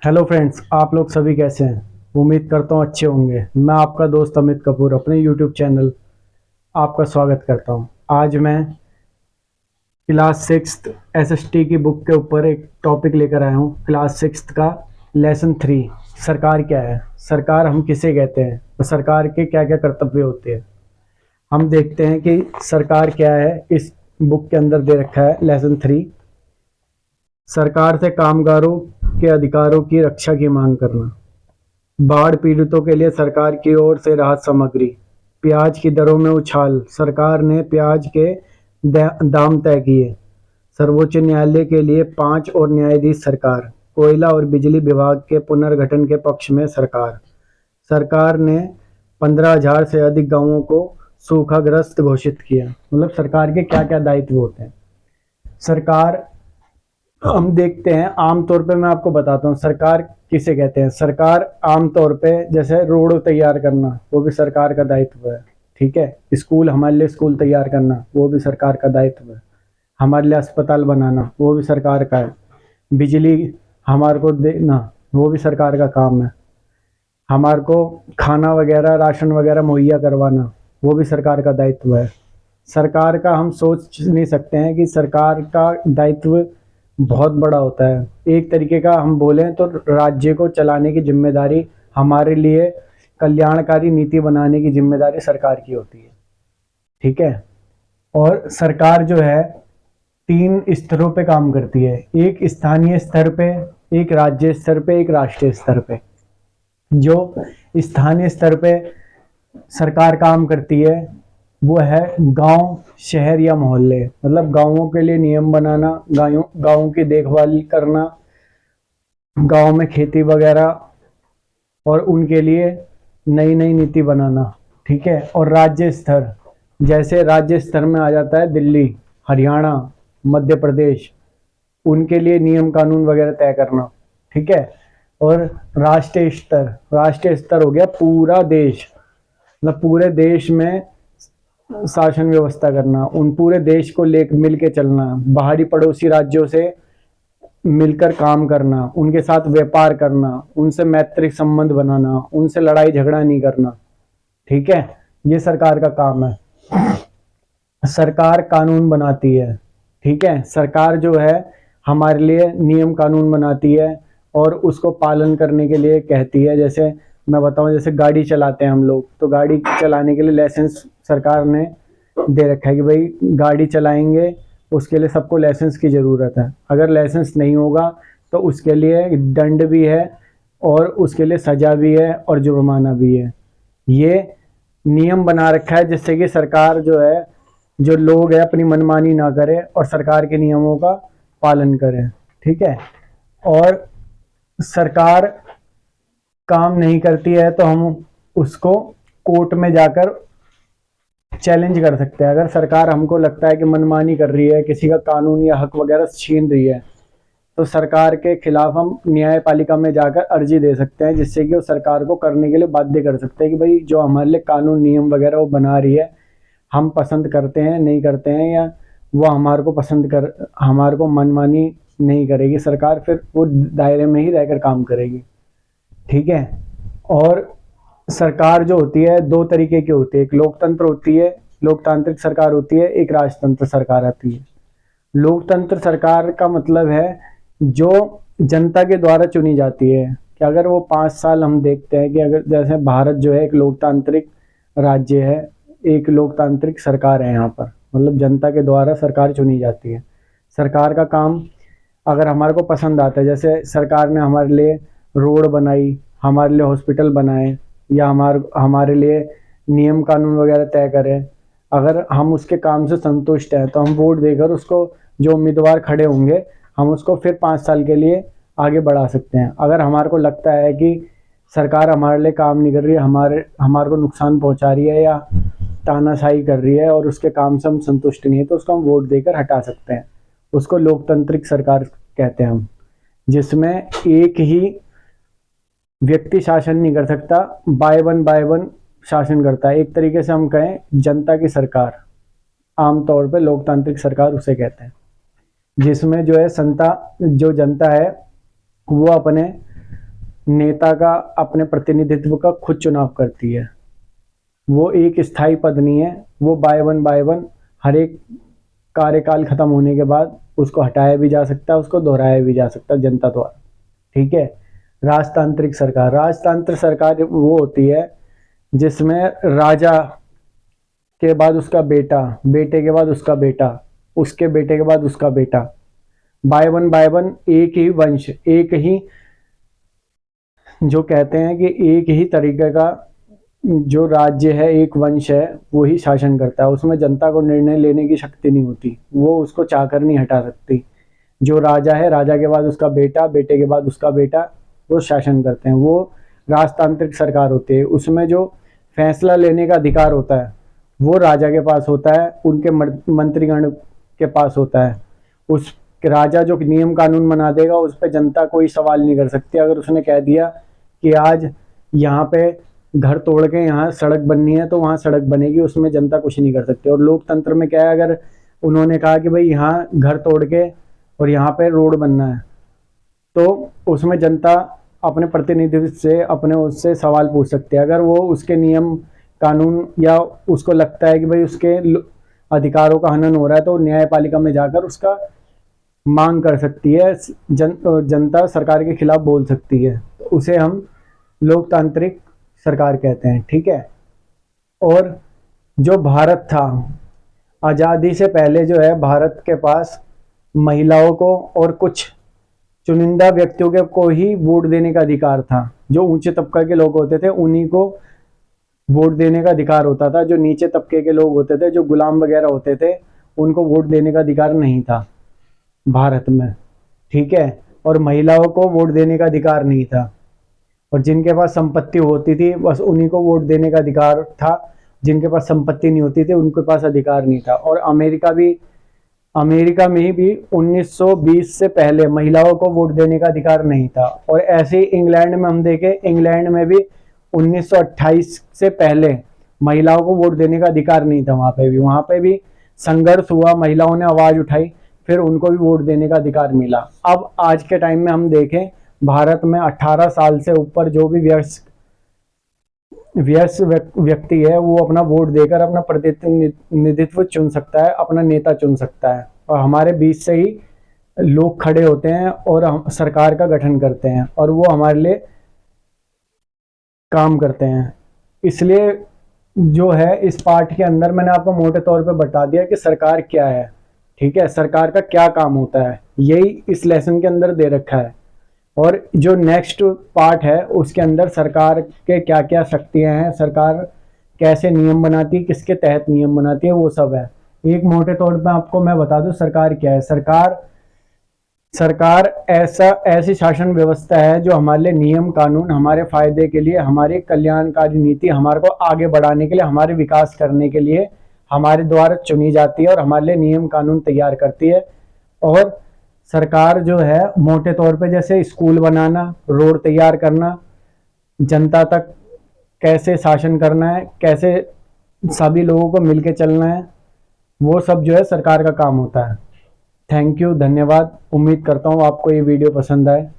Hello friends, आप लोग सभी कैसे हैं। उम्मीद करता हूँ अच्छे होंगे। मैं आपका दोस्त अमित कपूर अपने यूट्यूब चैनल आपका स्वागत करता हूँ। आज मैं क्लास सिक्स्थ एसएसटी की बुक के ऊपर एक टॉपिक लेकर आया हूँ। क्लास सिक्स्थ का लेसन 3 सरकार क्या है, सरकार हम किसे कहते हैं और सरकार के क्या क्या कर्तव्य होते हैं। हम देखते हैं कि सरकार क्या है। इस बुक के अंदर दे रखा है लेसन 3, सरकार से कामगारों के अधिकारों की रक्षा की मांग करना, बाढ़ पीड़ितों के लिए सरकार की ओर से राहत सामग्री, प्याज की दरों में उछाल, सरकार ने प्याज के दाम तय किए, सर्वोच्च न्यायालय के लिए 5 और न्यायाधीश सरकार, कोयला और बिजली विभाग के पुनर्गठन के पक्ष में सरकार, सरकार ने 15,000 से अधिक गांवों को सूखाग्रस्त घोषित किया। मतलब सरकार के क्या क्या दायित्व होते हैं। सरकार हम देखते हैं, आमतौर पे मैं आपको बताता हूँ सरकार किसे कहते हैं। सरकार आमतौर पे जैसे रोड तैयार करना, वो भी सरकार का दायित्व है। ठीक है, स्कूल, हमारे लिए स्कूल तैयार करना, वो भी सरकार का दायित्व है। हमारे लिए अस्पताल बनाना, वो भी सरकार का है। बिजली हमारे को देना, वो भी सरकार का काम है। हमारे को खाना वगैरह, राशन वगैरह मुहैया करवाना, वो भी सरकार का दायित्व है। सरकार का हम सोच नहीं सकते हैं कि सरकार का दायित्व बहुत बड़ा होता है। एक तरीके का हम बोलें तो राज्य को चलाने की जिम्मेदारी, हमारे लिए कल्याणकारी नीति बनाने की जिम्मेदारी सरकार की होती है। ठीक है, और सरकार जो है 3 स्तरों पे काम करती है। एक स्थानीय स्तर पे, एक राज्य स्तर पे, एक राष्ट्रीय स्तर पे। जो स्थानीय स्तर पे सरकार काम करती है वो है गांव, शहर या मोहल्ले। मतलब गांवों के लिए नियम बनाना, गांवों की देखभाल करना, गांव में खेती वगैरह और उनके लिए नई नई नीति बनाना। ठीक है, और राज्य स्तर, जैसे राज्य स्तर में आ जाता है दिल्ली, हरियाणा, मध्य प्रदेश, उनके लिए नियम कानून वगैरह तय करना। ठीक है, और राष्ट्रीय स्तर हो गया पूरा देश। मतलब पूरे देश में शासन व्यवस्था करना, उन पूरे देश को ले मिल के चलना, बाहरी पड़ोसी राज्यों से मिलकर काम करना, उनके साथ व्यापार करना, उनसे मैत्रिक संबंध बनाना, उनसे लड़ाई झगड़ा नहीं करना। ठीक है, ये सरकार का काम है। सरकार कानून बनाती है। ठीक है, सरकार जो है हमारे लिए नियम कानून बनाती है और उसको पालन करने के लिए कहती है। जैसे मैं बताऊं, जैसे गाड़ी चलाते हैं हम लोग, तो गाड़ी चलाने के लिए लाइसेंस सरकार ने दे रखा है कि भाई गाड़ी चलाएंगे, उसके लिए सबको लाइसेंस की ज़रूरत है। अगर लाइसेंस नहीं होगा तो उसके लिए दंड भी है और उसके लिए सज़ा भी है और जुर्माना भी है। ये नियम बना रखा है जिससे कि सरकार जो है, जो लोग है, अपनी मनमानी ना करे और सरकार के नियमों का पालन करें। ठीक है, और सरकार काम नहीं करती है तो हम उसको कोर्ट में जाकर चैलेंज कर सकते हैं। अगर सरकार हमको लगता है कि मनमानी कर रही है, किसी का कानून या हक वगैरह छीन रही है, तो सरकार के खिलाफ हम न्यायपालिका में जाकर अर्जी दे सकते हैं, जिससे कि वो सरकार को करने के लिए बाध्य कर सकते हैं कि भाई जो हमारे लिए कानून नियम वगैरह वो बना रही है, हम पसंद करते हैं नहीं करते हैं, या वो हमारे को मनमानी नहीं करेगी सरकार, फिर वो दायरे में ही रहकर काम करेगी। ठीक है, और सरकार जो होती है 2 तरीके की होती है। एक लोकतंत्र होती है, लोकतांत्रिक सरकार होती है, एक राजतंत्र सरकार आती है। लोकतंत्र सरकार का मतलब है जो जनता के द्वारा चुनी जाती है। कि अगर वो 5 साल, हम देखते हैं कि अगर जैसे भारत जो है एक लोकतांत्रिक राज्य है, एक लोकतांत्रिक सरकार है यहाँ पर, मतलब जनता के द्वारा सरकार चुनी जाती है। सरकार का काम अगर हमारे को पसंद आता है, जैसे सरकार ने हमारे लिए रोड बनाई, हमारे लिए हॉस्पिटल बनाए, या हमारे लिए नियम कानून वगैरह तय करें, अगर हम उसके काम से संतुष्ट हैं तो हम वोट देकर उसको, जो उम्मीदवार खड़े होंगे, हम उसको फिर 5 साल के लिए आगे बढ़ा सकते हैं। अगर हमारे को लगता है कि सरकार हमारे लिए काम नहीं कर रही है, हमारे को नुकसान पहुंचा रही है या तानाशाही कर रही है और उसके काम से हम संतुष्ट नहीं है, तो उसको हम वोट देकर हटा सकते हैं। उसको लोकतांत्रिक सरकार कहते हैं हम, जिसमें एक ही व्यक्ति शासन नहीं कर सकता, बाय वन शासन करता है। एक तरीके से हम कहें जनता की सरकार, आमतौर पे लोकतांत्रिक सरकार उसे कहते हैं, जिसमें जो है जो जनता है वो अपने नेता का अपने प्रतिनिधित्व का खुद चुनाव करती है। वो एक स्थायी पद नहीं है, वो बाय वन हर एक कार्यकाल खत्म होने के बाद उसको हटाया भी जा सकता है, उसको दोहराया भी जा सकता है जनता द्वारा। ठीक है। राजतांत्रिक सरकार, राजतंत्र सरकार वो होती है जिसमें राजा के बाद उसका बेटा, बेटे के बाद उसका बेटा, उसके बेटे के बाद उसका बेटा, बाय वन एक ही वंश, एक ही, जो कहते हैं कि एक ही तरीके का जो राज्य है, एक वंश है, वो ही शासन करता है। उसमें जनता को निर्णय लेने की शक्ति नहीं होती, वो उसको चाहकर नहीं हटा सकती। जो राजा है, राजा के बाद उसका बेटा, बेटे के बाद उसका बेटा, वो शासन करते हैं। वो राजतांत्रिक सरकार होती है। उसमें जो फैसला लेने का अधिकार होता है वो राजा के पास होता है, उनके मंत्रीगण के पास होता है। उस राजा जो नियम कानून बना देगा उस पर जनता कोई सवाल नहीं कर सकती। अगर उसने कह दिया कि आज यहाँ पे घर तोड़ के यहाँ सड़क बननी है तो वहाँ सड़क बनेगी, उसमें जनता कुछ नहीं कर सकती। और लोकतंत्र में क्या है, अगर उन्होंने कहा कि भाई यहाँ घर तोड़ के और यहाँ पे रोड बनना है तो उसमें जनता अपने प्रतिनिधि से, अपने उससे सवाल पूछ सकती है। अगर वो उसके नियम कानून या उसको लगता है कि भाई उसके अधिकारों का हनन हो रहा है तो न्यायपालिका में जाकर उसका मांग कर सकती है। जनता सरकार के खिलाफ बोल सकती है, तो उसे हम लोकतांत्रिक सरकार कहते हैं। ठीक है। और जो भारत था, आज़ादी से पहले जो है, भारत के पास महिलाओं को और कुछ चुनिंदा व्यक्तियों के को ही वोट देने का अधिकार था। जो ऊंचे तबका के लोग होते थे उन्हीं को वोट देने का अधिकार होता था। जो नीचे तबके के लोग होते थे, जो गुलाम वगैरह होते थे, उनको वोट देने का अधिकार नहीं था भारत में। ठीक है। और महिलाओं को वोट देने का अधिकार नहीं था। और जिनके पास संपत्ति होती थी बस उन्हीं को वोट देने का अधिकार था, जिनके पास संपत्ति नहीं होती थी उनके पास अधिकार नहीं था। और अमेरिका में भी 1920 से पहले महिलाओं को वोट देने का अधिकार नहीं था। और ऐसे ही इंग्लैंड में हम देखें, इंग्लैंड में भी 1928 से पहले महिलाओं को वोट देने का अधिकार नहीं था। वहाँ पे भी संघर्ष हुआ, महिलाओं ने आवाज उठाई, फिर उनको भी वोट देने का अधिकार मिला। अब आज के टाइम में हम देखें, भारत में 18 साल से ऊपर जो भी व्यक्ति है वो अपना वोट देकर अपना प्रतिनिधित्व चुन सकता है, अपना नेता चुन सकता है। और हमारे बीच से ही लोग खड़े होते हैं और हम सरकार का गठन करते हैं और वो हमारे लिए काम करते हैं। इसलिए जो है, इस पाठ के अंदर मैंने आपको मोटे तौर पे बता दिया कि सरकार क्या है। ठीक है। सरकार का क्या काम होता है, यही इस लेसन के अंदर दे रखा है। और जो नेक्स्ट पार्ट है उसके अंदर सरकार के क्या क्या शक्तियां हैं, सरकार कैसे नियम बनाती है, किसके तहत नियम बनाती है, वो सब है। एक मोटे तौर पे आपको मैं बता दूं सरकार क्या है। सरकार ऐसी शासन व्यवस्था है जो हमारे लिए नियम कानून, हमारे फायदे के लिए, हमारी कल्याणकारी नीति, हमारे को आगे बढ़ाने के लिए, हमारे विकास करने के लिए हमारे द्वारा चुनी जाती है और हमारे लिए नियम कानून तैयार करती है। और सरकार जो है मोटे तौर पे जैसे स्कूल बनाना, रोड तैयार करना, जनता तक कैसे शासन करना है, कैसे सभी लोगों को मिलके चलना है, वो सब जो है सरकार का काम होता है। थैंक यू, धन्यवाद। उम्मीद करता हूँ आपको ये वीडियो पसंद आए।